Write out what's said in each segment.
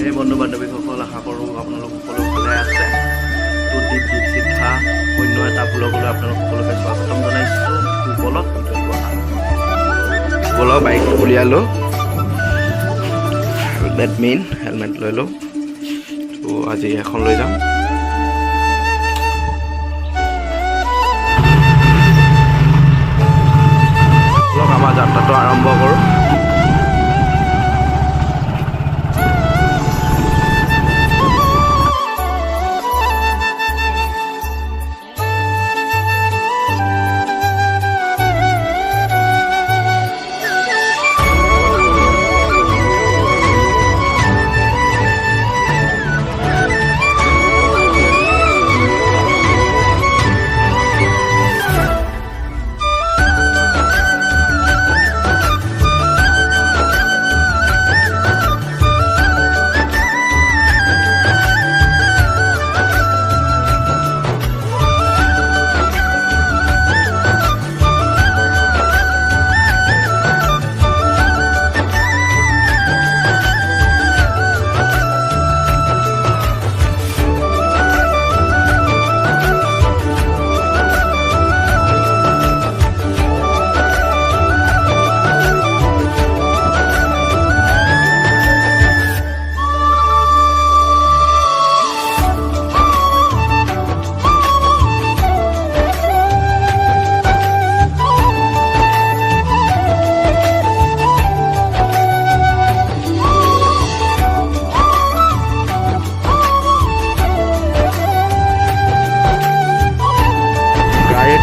এই বন্ধু বান্ধৱীসকল আশা কৰোঁ আপোনালোক সকলো ভালে আছে। তো দীপ দীপশিখা অন্য এটা ব্লগলৈ আপোনালোক সকলোকে স্বাগতম জনাইছোঁ। বলক বলক বাইকটো উলিয়ালোঁ, হেলমেট লৈ লওঁ। তো আজি এখন লৈ যাম। আমাৰ যাত্ৰাটো আৰম্ভ কৰোঁ।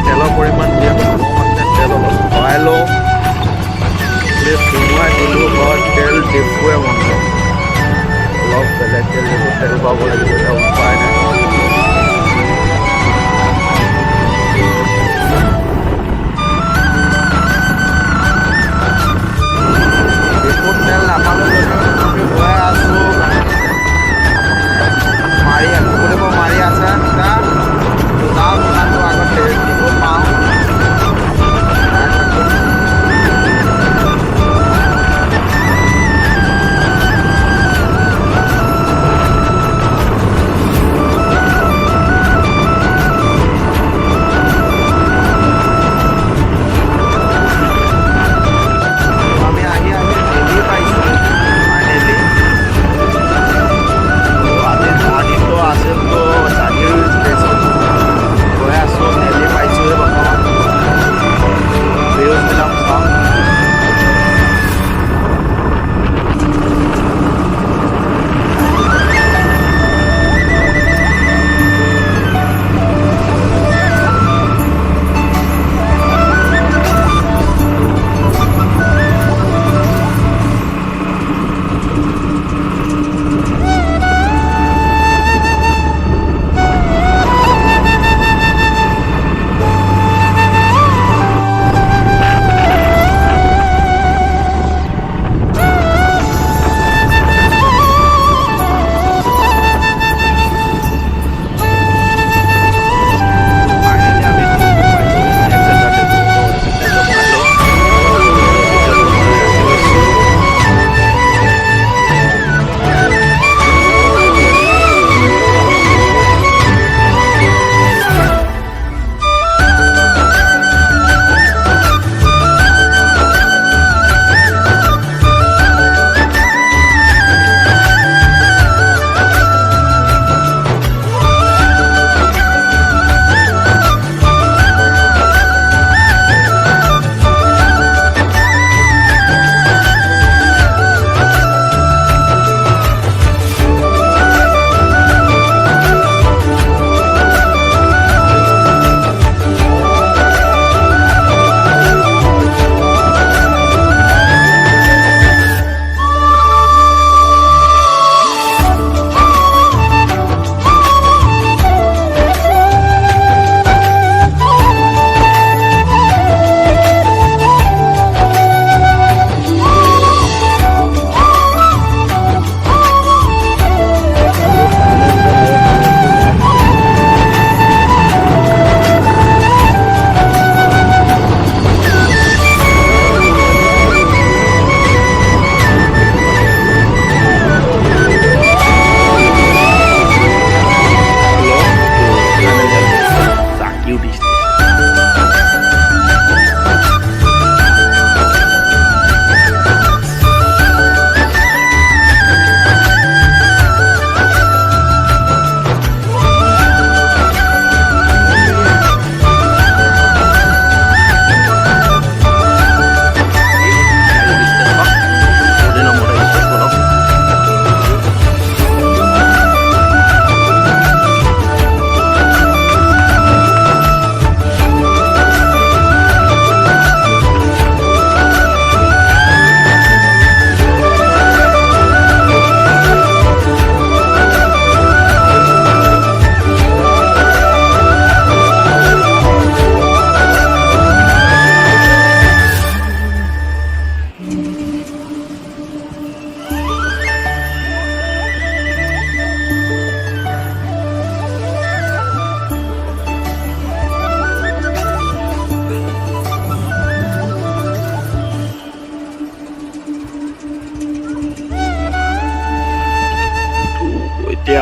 তেলৰ পৰিমাণ দিয়া কম আছে, তেল অলপ ভৰাই লওঁ। সোমোৱাই দিলোঁ ঘৰত তেল ডিপুৱে বন্ধ। অলপ বেলেগ তেল দিব, তেল পাব লাগিব, এতিয়া উপায় নাই। ডিপুত তেল নাপালোঁ, গৈ আছোঁ। মাৰি আছে যাওঁ দোকানটো আগত ডিপুত পাওঁ।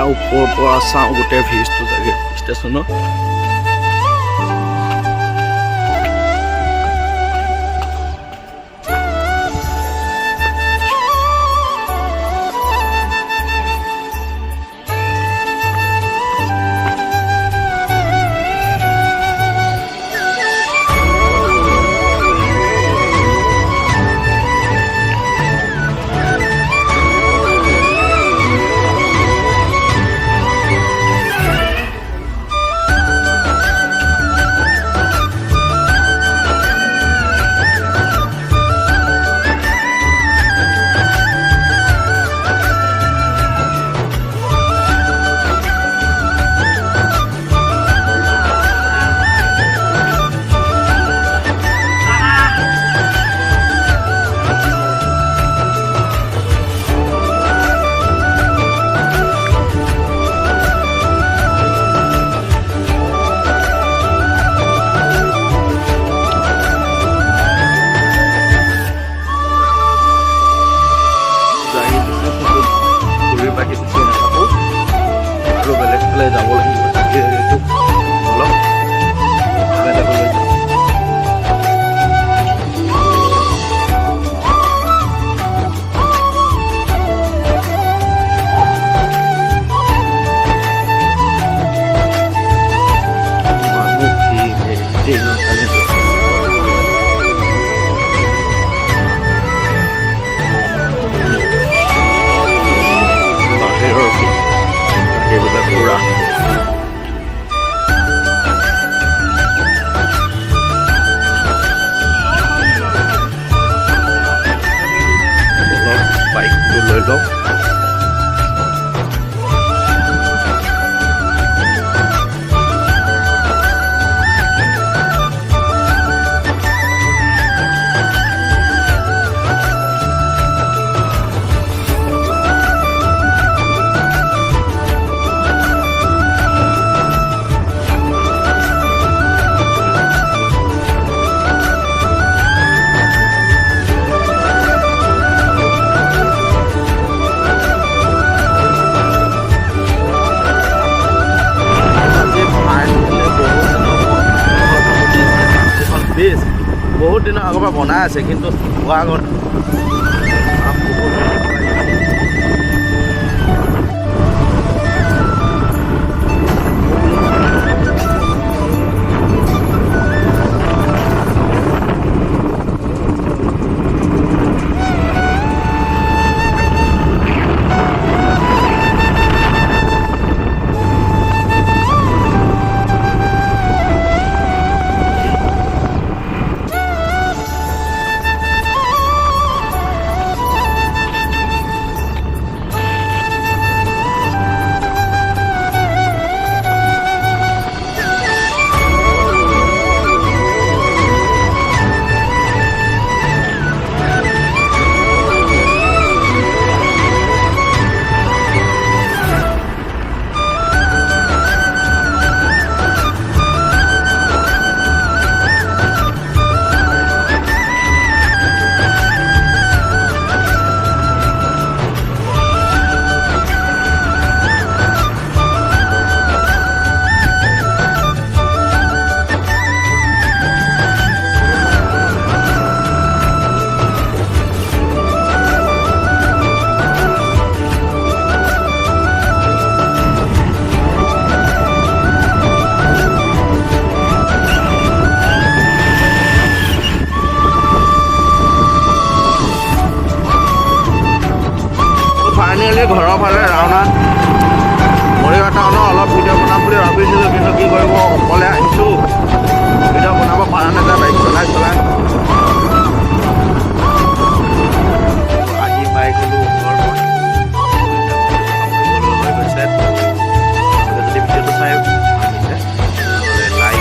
এয়া ওপৰৰ পৰা চাওঁ গোটেই ভিউজটো চাগে ষ্টেচনৰ। যাব লাগিব অলপ পুৰা বাইকটো লৈ লওঁ। বহুত দিনৰ আগৰ পৰা বনাই আছে কিন্তু হোৱা আগত ঘৰৰ ফালে ৰাওনা মৰিগাঁও টাউনৰ অলপ ভিডিঅ' বনাম বুলি ভাবিছিলোঁ কিন্তু কি কৰিব অকলে আহিছোঁ ভিডিঅ' বনাব পৰা নাযায় বাইক চলাই আহি পাই গ'লোঁ ঘৰ হৈ গৈছে। যদি ভিডিঅ'টো চাই লাইক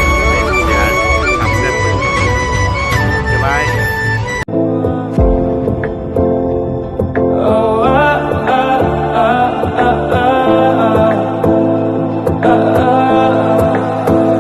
শ্বেয়াৰ ছাবস্ক্ৰাইব কৰিব বাই।